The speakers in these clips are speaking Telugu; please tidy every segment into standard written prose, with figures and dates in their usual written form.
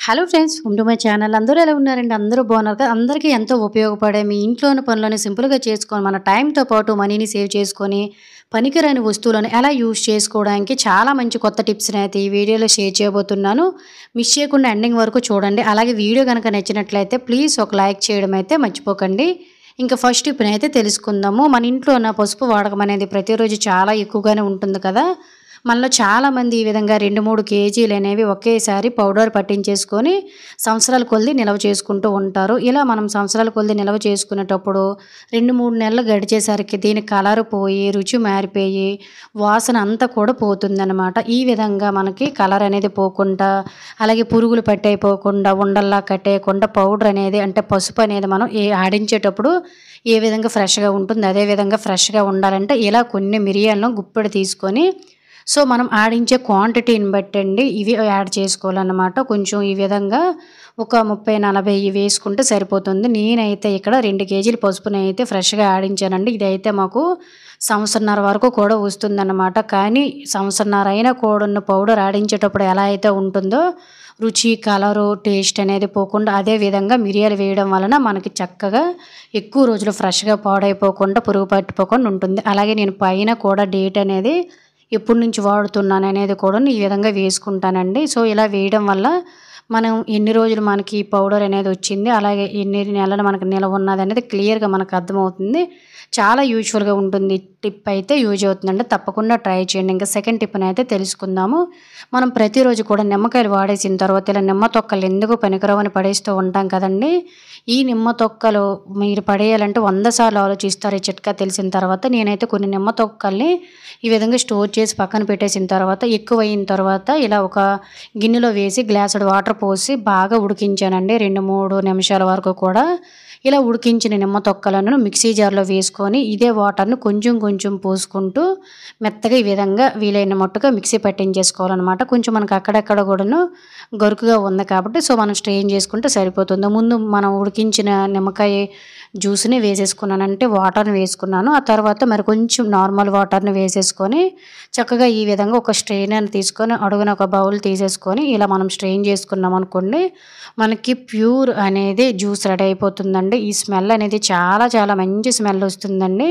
Hello friends, welcome to my channel. అందరూ ఎలా ఉన్నారండి? అందరూ బాగున్నారు కదా? అందరికీ ఎంతో ఉపయోగపడే మీ ఇంట్లోని పనులను సింపుల్గా చేసుకొని మన టైంతో పాటు మనీని సేవ్ చేసుకొని పనికిరాని వస్తువులను ఎలా యూజ్ చేసుకోవడానికి చాలా మంచి కొత్త టిప్స్ని అయితే ఈ వీడియోలో షేర్ చేయబోతున్నాను. మిస్ చేయకుండా ఎండింగ్ వరకు చూడండి. అలాగే వీడియో కనుక నచ్చినట్లయితే ప్లీజ్ ఒక లైక్ చేయడం అయితే మర్చిపోకండి. ఇంకా ఫస్ట్ టిప్ని అయితే తెలుసుకుందాము. మన ఇంట్లో ఉన్న పసుపు వాడకం అనేది ప్రతిరోజు చాలా ఎక్కువగానే ఉంటుంది కదా. మనలో చాలామంది ఈ విధంగా 2-3 కేజీలు అనేవి ఒకేసారి పౌడర్ పట్టించేసుకొని సంవత్సరాల కొలది నిల్వ చేసుకుంటూ ఉంటారు. ఇలా మనం సంవత్సరాల కొలది నిల్వ చేసుకునేటప్పుడు 2-3 నెలలు గడిచేసరికి దీని కలర్ పోయి రుచి మారిపోయి వాసన అంతా కూడా పోతుందన్నమాట. ఈ విధంగా మనకి కలర్ అనేది పోకుండా, అలాగే పురుగులు పట్టయిపోకుండా, ఉండల్లా కట్టేయకుండా పౌడర్ అనేది అంటే పసుపు అనేది మనం ఆడించేటప్పుడు ఏ విధంగా ఫ్రెష్గా ఉంటుంది అదే విధంగా ఫ్రెష్గా ఉండాలంటే ఇలా కొన్ని మిరియాలను గుప్పెడు తీసుకొని సో మనం ఆడించే క్వాంటిటీని బట్టండి ఇవి యాడ్ చేసుకోవాలన్నమాట. కొంచెం ఈ విధంగా ఒక 30-40 వేసుకుంటే సరిపోతుంది. నేనైతే ఇక్కడ 2 కేజీల పసుపుని అయితే ఫ్రెష్గా ఆడించానండి. ఇదైతే మాకు సంవత్సరన్నర వరకు కూడా వస్తుందన్నమాట. కానీ సంవత్సరన్నర అయినా కూడా ఉన్న పౌడర్ ఆడించేటప్పుడు ఎలా అయితే ఉంటుందో రుచి, కలరు, టేస్ట్ అనేది పోకుండా అదే విధంగా మిరియాలు వేయడం వలన మనకి చక్కగా ఎక్కువ రోజులు ఫ్రెష్గా పాడైపోకుండా పురుగు పట్టిపోకుండా ఉంటుంది. అలాగే నేను పైన కూడా డేట్ అనేది ఎప్పటి నుంచి వాడుతున్నాను అనేది కూడా ఈ విధంగా వేసుకుంటానండి. సో ఇలా వేయడం వల్ల మనం ఎన్ని రోజులు మనకి ఈ పౌడర్ అనేది వచ్చింది, అలాగే ఎన్ని నెలలు మనకు నిల్వ ఉన్నది అనేది క్లియర్గా మనకు అర్థమవుతుంది. చాలా యూజ్ఫుల్గా ఉంటుంది. టిప్ అయితే యూజ్ అవుతుందండి. తప్పకుండా ట్రై చేయండి. ఇంకా సెకండ్ టిప్ని అయితే తెలుసుకుందాము. మనం ప్రతిరోజు కూడా నిమ్మకాయలు వాడేసిన తర్వాత ఇలా నిమ్మ తొక్కలు ఎందుకు పనికిరావని పడేస్తూ ఉంటాం కదండి. ఈ నిమ్మ తొక్కలు మీరు పడేయాలంటే 100 సార్లు ఆలోచిస్తారు. ఈ చిట్కా తెలిసిన తర్వాత నేనైతే కొన్ని నిమ్మ తొక్కల్ని ఈ విధంగా స్టోర్ చేసి పక్కన పెట్టేసిన తర్వాత ఎక్కువ అయిన తర్వాత ఇలా ఒక గిన్నెలో వేసి గ్లాసుడు వాటర్ పోసి బాగా ఉడికించానండి. 2-3 నిమిషాల వరకు కూడా ఇలా ఉడికించిన నిమ్మ తొక్కలను మిక్సీ జార్లో వేసుకొని ఇదే వాటర్ను కొంచెం కొంచెం పోసుకుంటూ మెత్తగా ఈ విధంగా వీలైన మట్టుగా మిక్సీ పట్టించేసుకోవాలన్నమాట. కొంచెం మనకు అక్కడక్కడ కూడాను గరుకుగా ఉంది కాబట్టి సో మనం స్ట్రెయిన్ చేసుకుంటే సరిపోతుంది. ముందు మనం ఉడికించిన నిమ్మకాయ జ్యూస్ని వేసేసుకున్నానంటే వాటర్ని వేసుకున్నాను. ఆ తర్వాత మరి కొంచెం నార్మల్ వాటర్ని వేసేసుకొని చక్కగా ఈ విధంగా ఒక స్ట్రెయినర్ని తీసుకొని అడుగున ఒక బౌల్ తీసేసుకొని ఇలా మనం స్ట్రెయిన్ చేసుకున్నాం అనుకోండి మనకి ప్యూర్ అనేది జ్యూస్ రెడీ అయిపోతుందండి. ఈ స్మెల్ అనేది చాలా చాలా మంచి స్మెల్ వస్తుందండి.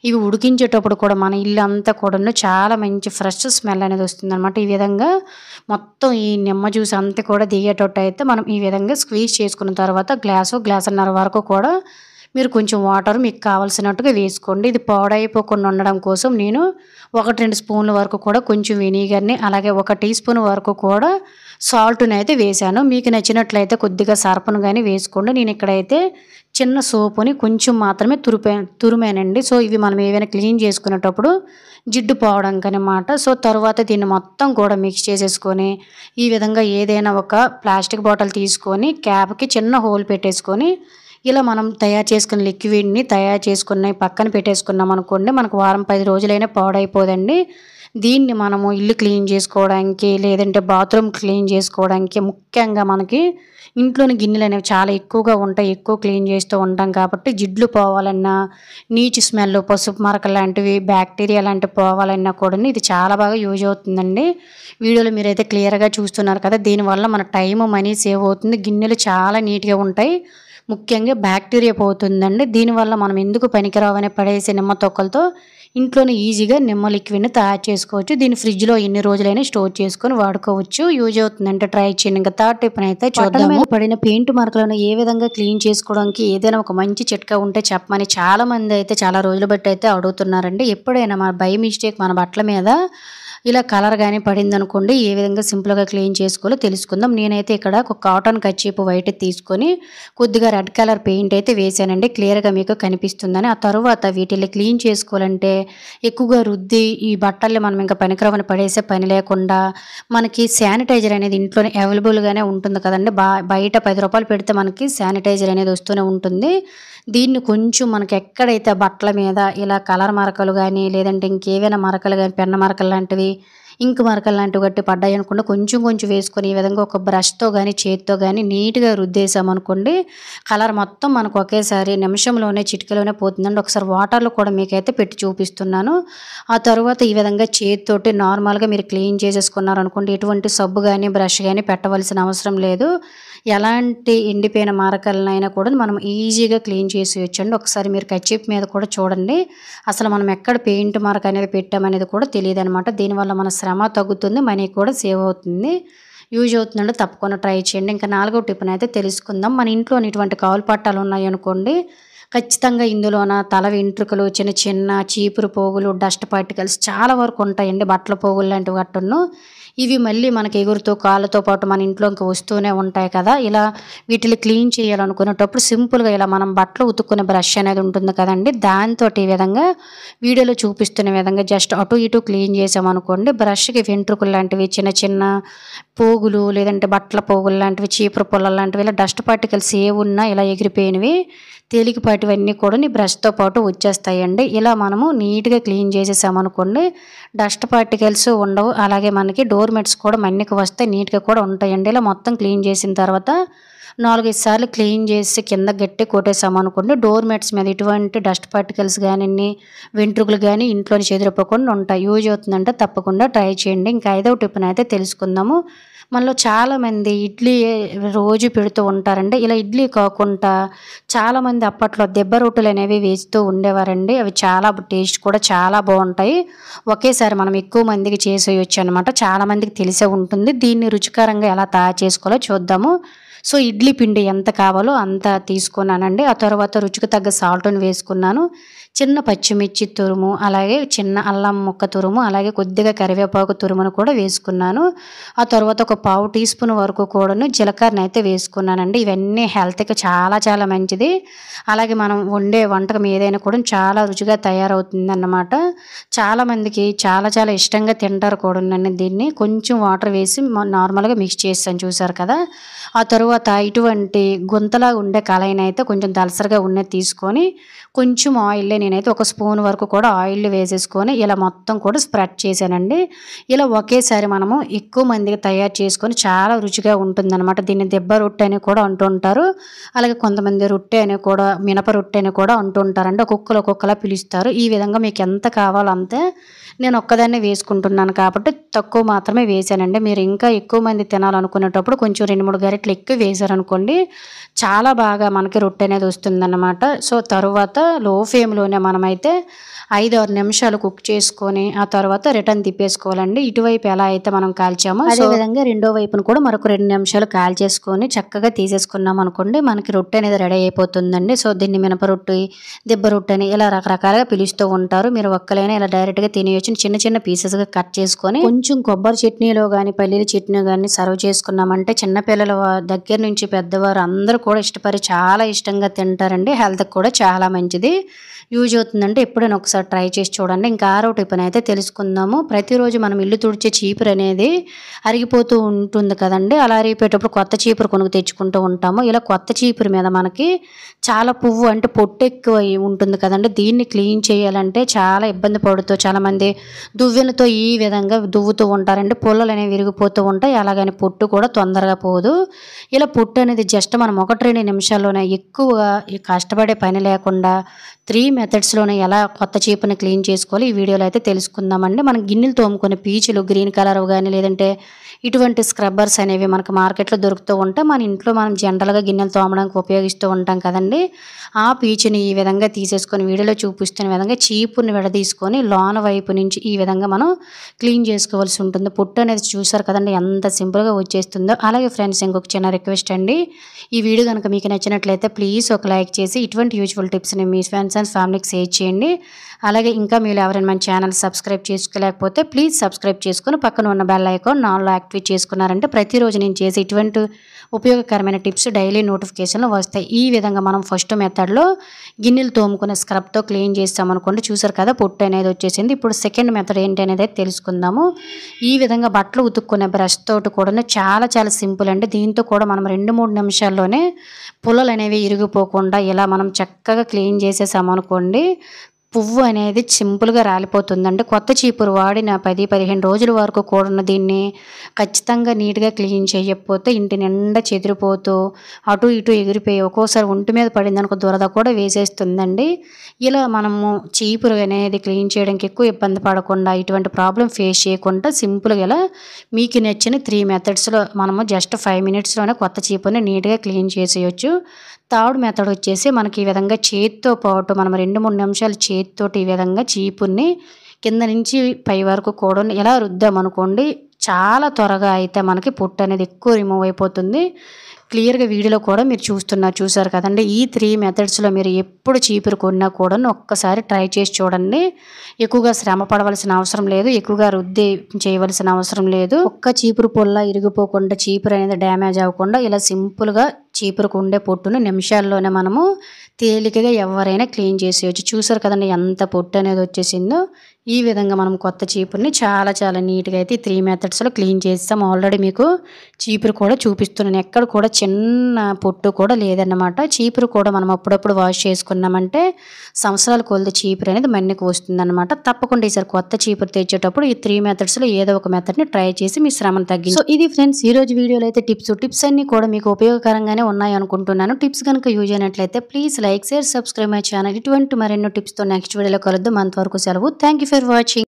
ఇవి ఉడికించేటప్పుడు కూడా మన ఇల్లు అంతా కూడా చాలా మంచి ఫ్రెష్ స్మెల్ అనేది వస్తుందన్నమాట. ఈ విధంగా మొత్తం ఈ నిమ్మ జ్యూస్ అంతా కూడా దిగేటట్టు అయితే మనం ఈ విధంగా స్క్వీజ్ చేసుకున్న తర్వాత గ్లాసున్నర వరకు కూడా మీరు కొంచెం వాటర్ మీకు కావాల్సినట్టుగా వేసుకోండి. ఇది పాడైపోకుండా ఉండడం కోసం నేను 1-2 స్పూన్ల వరకు కూడా కొంచెం వెనిగర్ని, అలాగే 1 టీ స్పూన్ వరకు కూడా సాల్ట్ని అయితే వేసాను. మీకు నచ్చినట్లయితే కొద్దిగా సర్పను కానీ వేసుకోండి. నేను ఇక్కడైతే చిన్న సోపుని కొంచెం మాత్రమే తురిమానండి. సో ఇవి మనం ఏవైనా క్లీన్ చేసుకునేటప్పుడు జిడ్డు పోవడానికి అనమాట. సో తర్వాత దీన్ని మొత్తం కూడా మిక్స్ చేసేసుకొని ఈ విధంగా ఏదైనా ఒక ప్లాస్టిక్ బాటిల్ తీసుకొని క్యాప్కి చిన్న హోల్ పెట్టేసుకొని ఇలా మనం తయారు చేసుకున్న లిక్విడ్ని తయారు చేసుకున్న పక్కన పెట్టేసుకున్నాం అనుకోండి మనకు 10 రోజులైనా పాడైపోదండి. దీన్ని మనము ఇల్లు క్లీన్ చేసుకోవడానికి లేదంటే బాత్రూమ్ క్లీన్ చేసుకోవడానికి ముఖ్యంగా మనకి ఇంట్లోని గిన్నెలు అనేవి చాలా ఎక్కువగా ఉంటాయి. ఎక్కువ క్లీన్ చేస్తూ ఉంటాం కాబట్టి జిడ్లు పోవాలన్నా, నీచు స్మెల్, పసుపు మరకలు లాంటివి, బ్యాక్టీరియా లాంటివి పోవాలన్నా కూడా ఇది చాలా బాగా యూజ్ అవుతుందండి. వీడియోలో మీరైతే క్లియర్గా చూస్తున్నారు కదా. దీనివల్ల మన టైం, మనీ సేవ్ అవుతుంది. గిన్నెలు చాలా నీట్గా ఉంటాయి. ముఖ్యంగా బ్యాక్టీరియా పోతుందండి. దీనివల్ల మనం ఎందుకు పనికిరావని పడేసే నిమ్మ తొక్కలతో ఇంట్లోనే ఈజీగా నిమ్మ లిక్విడ్ని తయారు చేసుకోవచ్చు. దీన్ని ఫ్రిడ్జ్లో ఎన్ని రోజులైనా స్టోర్ చేసుకొని వాడుకోవచ్చు. యూజ్ అవుతుందంటే ట్రై చేయండి. ఇంకా థర్డ్ టిప్ అయితే చూద్దాము. పడిన పెయింట్ మార్కులను ఏ విధంగా క్లీన్ చేసుకోవడానికి ఏదైనా ఒక మంచి చిట్కా ఉంటే చెప్పమని చాలా మంది అయితే చాలా రోజులు బట్టి అయితే అడుగుతున్నారండి. ఎప్పుడైనా మన బై మిస్టేక్ మన బట్టల మీద ఇలా కలర్ కానీ పడింది అనుకోండి ఏ విధంగా సింపుల్గా క్లీన్ చేసుకోవాలో తెలుసుకుందాం. నేనైతే ఇక్కడ ఒక కాటన్ కర్చీప్ వైట్ తీసుకొని కొద్దిగా రెడ్ కలర్ పెయింట్ అయితే వేసానండి. క్లియర్గా మీకు కనిపిస్తుందని. ఆ తర్వాత వీటిని క్లీన్ చేసుకోవాలంటే ఎక్కువగా రుద్ది ఈ బట్టల్ని మనం ఇంకా పనికిరావని పడేసే పని లేకుండా మనకి శానిటైజర్ అనేది ఇంట్లోనే అవైలబుల్గానే ఉంటుంది కదండి. బయట 10 రూపాయలు పెడితే మనకి శానిటైజర్ అనేది వస్తూనే ఉంటుంది. దీన్ని కొంచెం మనకి ఎక్కడైతే బట్టల మీద ఇలా కలర్ మరకలు కానీ లేదంటే ఇంకేవైనా మరకలు కానీ పెన్న మరకలు లాంటివి ఇంకు మరకలు లాంటివి గట్టి పడ్డాయి అనుకోండి కొంచెం కొంచెం వేసుకొని ఈ విధంగా ఒక బ్రష్తో కానీ చేతితో కానీ నీట్గా రుద్దేసామనుకోండి కలర్ మొత్తం మనకు ఒకేసారి నిమిషంలోనే చిటికలోనే పోతుందండి. ఒకసారి వాటర్లో కూడా మీకైతే పెట్టి చూపిస్తున్నాను. ఆ తర్వాత ఈ విధంగా చేతితోటి నార్మల్గా మీరు క్లీన్ చేసేసుకున్నారనుకోండి ఎటువంటి సబ్బు కానీ బ్రష్ కానీ పెట్టవలసిన అవసరం లేదు. ఎలాంటి ఎండిపోయిన మరకలనైనా కూడా మనం ఈజీగా క్లీన్ చేసేయచ్చండి. ఒకసారి మీరు కర్చీఫ్ మీద కూడా చూడండి. అసలు మనం ఎక్కడ పెయింట్ మరక అనేది పెట్టామనేది కూడా తెలియదు అనమాట. దీనివల్ల మన శ్రమ తగ్గుతుంది, మనీ కూడా సేవ్ అవుతుంది. యూజ్ అవుతుందండి, తప్పకుండా ట్రై చేయండి. ఇంకా 4వ టిప్ని అయితే తెలుసుకుందాం. మన ఇంట్లో ఇటువంటి కౌలు పట్టాలు ఉన్నాయి అనుకోండి ఖచ్చితంగా ఇందులోన తల వెంట్రుకలు, చిన్న చిన్న చీపురు పోగులు, డస్ట్ పార్టికల్స్ చాలా వరకు ఉంటాయండి. బట్టల పోగులు లాంటివి గట్టును ఇవి మళ్ళీ మనకి ఎగురుతూ కాళ్ళతో పాటు మన ఇంట్లో ఇంకా వస్తూనే ఉంటాయి కదా. ఇలా వీటిని క్లీన్ చేయాలనుకునేటప్పుడు సింపుల్గా ఇలా మనం బట్టలు ఉతుక్కునే బ్రష్ అనేది ఉంటుంది కదండి, దాంతో ఈ విధంగా వీడియోలో చూపిస్తున్న విధంగా జస్ట్ అటు ఇటు క్లీన్ చేసామనుకోండి బ్రష్కి వెంట్రుకలు లాంటివి, చిన్న చిన్న పోగులు లేదంటే బట్టల పోగులు లాంటివి, చీపురు పుల్లలు లాంటివి ఇలా డస్ట్ పార్టికల్స్ ఏ ఉన్నా ఇలా ఎగిరిపోయినవి తేలికపాటివన్నీ కూడా బ్రష్తో పాటు వచ్చేస్తాయండి. ఇలా మనము నీట్గా క్లీన్ చేసేసామనుకోండి డస్ట్ పార్టికల్స్ ఉండవు. అలాగే మనకి డోర్ మెట్స్ కూడా మన్నిక వస్తే నీట్గా కూడా ఉంటాయండి. ఇలా మొత్తం క్లీన్ చేసిన తర్వాత 4-5 సార్లు క్లీన్ చేసి కింద గట్టి కొట్టేసామనుకోండి డోర్ మెట్స్ మీద ఎటువంటి డస్ట్ పార్టికల్స్ కానీ వెంట్రుకలు కానీ ఇంట్లోని చెదిరిపోకుండా ఉంటాయి. యూజ్ అవుతుందంటే తప్పకుండా ట్రై చేయండి. ఇంకా 5వ టిప్ని అయితే తెలుసుకుందాము. మనలో చాలామంది ఇడ్లీ రోజు పెడుతూ ఉంటారండి. ఇలా ఇడ్లీ కాకుండా చాలామంది అప్పట్లో దెబ్బ రొట్టెలు అనేవి వేస్తూ ఉండేవారండి. అవి చాలా టేస్ట్ కూడా చాలా బాగుంటాయి. ఒకేసారి మనం ఎక్కువ మందికి చేసేయచ్చు అనమాట. చాలామందికి తెలిసే ఉంటుంది. దీన్ని రుచికరంగా ఎలా తయారు చేసుకోవాలో చూద్దాము. సో ఇడ్లీ పిండి ఎంత కావాలో అంత తీసుకున్నానండి. ఆ తర్వాత రుచికి తగ్గ సాల్ట్ని వేసుకున్నాను. చిన్న పచ్చిమిర్చి తురుము, అలాగే చిన్న అల్లం ముక్క తురుము, అలాగే కొద్దిగా కరివేపాకు తురుమును కూడా వేసుకున్నాను. ఆ తర్వాత ఒక పావు టీ స్పూన్ వరకు కూడాను జీలకర్రని అయితే వేసుకున్నానండి. ఇవన్నీ హెల్త్కి చాలా చాలా మంచిది. అలాగే మనం వండే వంటకం ఏదైనా కూడా చాలా రుచిగా తయారవుతుంది అన్నమాట. చాలామందికి చాలా చాలా ఇష్టంగా తింటారు కూడానండి. దీన్ని కొంచెం వాటర్ వేసి నార్మల్గా మిక్స్ చేస్తాను చూసారు కదా. ఆ తర్వాత ఇటువంటి గుంతలా ఉండే కళాయిని అయితే కొంచెం దలసరిగా ఉన్నది తీసుకొని కొంచెం ఆయిల్ నేనైతే ఒక స్పూన్ వరకు కూడా ఆయిల్ వేసేసుకొని ఇలా మొత్తం కూడా స్ప్రెడ్ చేశానండి. ఇలా ఒకేసారి మనము ఎక్కువ మందికి తయారు చేసుకొని చాలా రుచిగా ఉంటుందన్నమాట. దీన్ని దెబ్బ రొట్టె అని కూడా అంటుంటారు. అలాగే కొంతమంది రొట్టె అని కూడా, మినప రొట్టె అని కూడా అంటుంటారండి. ఒక్కొక్కలా పిలుస్తారు. ఈ విధంగా మీకు ఎంత కావాలో అంతే. నేను ఒక్కదాన్నే వేసుకుంటున్నాను కాబట్టి తక్కువ మాత్రమే వేసానండి. మీరు ఇంకా ఎక్కువ మంది తినాలనుకునేటప్పుడు కొంచెం 2-3 గరిటెలు ఎక్కువ వేసారనుకోండి చాలా బాగా మనకి రొట్టె అనేది వస్తుందన్నమాట. సో తరువాత లో ఫ్లేమ్లోనే మనమైతే 5-6 నిమిషాలు కుక్ చేసుకొని ఆ తర్వాత రిటర్న్ తిప్పేసుకోవాలండి. ఇటువైపు ఎలా అయితే మనం కాల్చామో అదేవిధంగా రెండో వైపును కూడా మరొక 2 నిమిషాలు కాల్చేసుకొని చక్కగా తీసేసుకున్నాం అనుకోండి మనకి రొట్టె అనేది రెడీ అయిపోతుందండి. సో దీన్ని మినప రొట్టె, దెబ్బ రొట్టె అని ఇలా రకరకాలుగా పిలుస్తూ ఉంటారు. మీరు ఒక్కలైనా ఇలా డైరెక్ట్గా తినేయచ్చు. చిన్న చిన్న పీసెస్గా కట్ చేసుకొని కొంచెం కొబ్బరి చట్నీలో కానీ పల్లీల చట్నీ కానీ సర్వ్ చేసుకున్నామంటే చిన్నపిల్లల దగ్గర నుంచి పెద్దవారు అందరూ కూడా ఇష్టపడి చాలా ఇష్టంగా తింటారండి. హెల్త్కి కూడా చాలా మంచిది. యూజ్ అవుతుందంటే ఎప్పుడైనా ఒకసారి ట్రై చేసి చూడండి. ఇంకా 6వ టిప్ని అయితే తెలుసుకుందాము. ప్రతిరోజు మనం ఇల్లు తుడిచే చీపురు అనేది అరిగిపోతూ ఉంటుంది కదండి. అలా అరిగిపోయేటప్పుడు కొత్త చీపురు కొనుక్కు తెచ్చుకుంటూ ఉంటాము. ఇలా కొత్త చీపురు మీద మనకి చాలా పువ్వు అంటే పొట్టు ఎక్కువ ఉంటుంది కదండి. దీన్ని క్లీన్ చేయాలంటే చాలా ఇబ్బంది పడుతూ చాలామంది దువ్వెనతో ఈ విధంగా దువ్వుతూ ఉంటారండి. పుల్లలు అనేవి విరిగిపోతూ ఉంటాయి. అలాగని పొట్టు కూడా తొందరగా పోదు. ఇలా పొట్టు అనేది జస్ట్ మనం 1-2 నిమిషాల్లోనే ఎక్కువ కష్టపడే పని లేకుండా 3 మెథడ్స్లోనే ఎలా కొత్త చీపుని క్లీన్ చేసుకోవాలి ఈ వీడియోలో అయితే తెలుసుకుందామండి. మనం గిన్నెలు తోముకునే పీచులు గ్రీన్ కలర్ కానీ లేదంటే ఇటువంటి స్క్రబ్బర్స్ అనేవి మనకు మార్కెట్లో దొరుకుతూ ఉంటాయి. మన ఇంట్లో మనం జనరల్గా గిన్నెలు తోమడానికి ఉపయోగిస్తూ ఉంటాం కదండి. ఆ పీచుని ఈ విధంగా తీసేసుకొని వీడియోలో చూపిస్తున్న విధంగా చీపుని విడదీసుకొని లోన వైపు నుంచి ఈ విధంగా మనం క్లీన్ చేసుకోవాల్సి ఉంటుంది. పొట్టు అనేది చూసారు కదండి ఎంత సింపుల్గా వచ్చేస్తుందో. అలాగే ఫ్రెండ్స్ ఇంకొక చిన్న రిక్వెస్ట్ అండి, ఈ వీడియో కనుక మీకు నచ్చినట్లయితే ప్లీజ్ ఒక లైక్ చేసి ఇటువంటి యూజ్ఫుల్ టిప్స్ని మీ ఫ్రెండ్స్ అండ్ ఫ్యామిలీకి షేర్ చేయండి. అలాగే ఇంకా మీరు ఎవరైనా మన ఛానల్ సబ్స్క్రైబ్ చేసుకోలేకపోతే ప్లీజ్ సబ్స్క్రైబ్ చేసుకొని పక్కన ఉన్న బెల్ ఐకాన్ ఆల్లో యాక్టివేట్ చేసుకున్నారంటే ప్రతిరోజు నేను చేసే ఇటువంటి ఉపయోగకరమైన టిప్స్ డైలీ నోటిఫికేషన్లు వస్తాయి. ఈ విధంగా మనం ఫస్ట్ మెథడ్లో గిన్నెలు తోముకునే స్క్రబ్తో క్లీన్ చేస్తామనుకోండి. చూసారు కదా పొట్టు అనేది వచ్చేసింది. ఇప్పుడు సెకండ్ మెథడ్ ఏంటి అనేది తెలుసుకుందాము. ఈ విధంగా బట్టలు ఉతుక్కునే బ్రష్ తోటి కూడా చాలా చాలా సింపుల్ అండి. దీంతో కూడా మనం 2-3 నిమిషాల్లోనే పుల్లలు అనేవి ఇరిగిపోకుండా ఇలా మనం చక్కగా క్లీన్ చేసేసామనుకోండి పువ్వు అనేది సింపుల్‌గా రాలిపోతుందండి. కొత్త చీపురు వాడిన 10, 15 రోజుల వరకు కూడాను దీన్ని ఖచ్చితంగా నీట్‌గా క్లీన్ చేయకపోతే ఇంటి నిండా చెదిరిపోతూ, అటు ఇటు ఎగిరిపోయి ఒక్కోసారి ఒంటి మీద పడిందనుకో దురద కూడా వేసేస్తుందండి. ఇలా మనము చీపురు అనేది క్లీన్ చేయడానికి ఎక్కువ ఇబ్బంది పడకుండా, ఇటువంటి ప్రాబ్లమ్ ఫేస్ చేయకుండా సింపుల్‌గా ఇలా మీకు నచ్చిన 3 మెథడ్స్‌లో మనము జస్ట్ 5 మినిట్స్‌లోనే కొత్త చీపురుని నీట్‌గా క్లీన్ చేసేయొచ్చు. థర్డ్ మెథడ్ వచ్చేసి మనకి ఈ విధంగా చేత్తో పాటు మనం 2, 3 నిమిషాలు చేత్తోటి ఈ విధంగా చీపురుని కింద నుంచి పై వరకు కూడా ఇలా రుద్దామనుకోండి, చాలా త్వరగా అయితే మనకి పొట్టు అనేది ఎక్కువ రిమూవ్ అయిపోతుంది. క్లియర్‌గా వీడియోలో కూడా మీరు చూసారు కదండీ! ఈ 3 మెథడ్స్‌లో మీరు ఎప్పుడు చీపురు కొన్నా కూడాను ఒక్కసారి ట్రై చేసి చూడండి. ఎక్కువగా శ్రమ పడవలసిన అవసరం లేదు. ఎక్కువగా రుద్ది చేయవలసిన అవసరం లేదు. ఒక్క చీపురు పుల్ల ఇరిగిపోకుండా, చీపురు అనేది డ్యామేజ్ అవ్వకుండా ఇలా సింపుల్‌గా చీపురుకు ఉండే పొట్టుని నిమిషాల్లోనే మనము తేలికగా ఎవరైనా క్లీన్ చేసేయొచ్చు. చూసారు కదండీ! ఎంత పొట్టు అనేది వచ్చేసిందో. ఈ విధంగా మనం కొత్త చీపురుని చాలా చాలా నీట్‌గా అయితే 3 మెథడ్స్‌లో క్లీన్ చేసేసాం. ఆల్రెడీ మీకు చీపురు కూడా చూపిస్తున్నాను. ఎక్కడ కూడా చిన్న పొట్టు కూడా లేదన్నమాట. చీపురు కూడా మనం అప్పుడప్పుడు వాష్ చేసుకున్నామంటే సంవత్సరాల కొలది చీపురు అనేది మన్నిక వస్తుందన్నమాట. తప్పకుండా ఈసారి కొత్త చీపురు తెచ్చేటప్పుడు ఈ 3 మెథడ్స్‌లో ఏదో ఒక మెథడ్‌ని ట్రై చేసి మీ శ్రమను తగ్గించండి. సో ఇది ఫ్రెండ్స్ ఈరోజు వీడియోలో అయితే టిప్స్ అన్నీ కూడా మీకు ఉపయోగకరంగానే ఉన్నాయి అనుకుంటున్నాను. టిప్స్ కనుక యూజ్ అయినట్లయితే please like, share, subscribe my channel. ఇటువంటి మరెన్నో టిప్స్‌తో నెక్స్ట్ వీడియోలో కలుద్దాం. అంతవరకు సెలవు. Thank you for watching.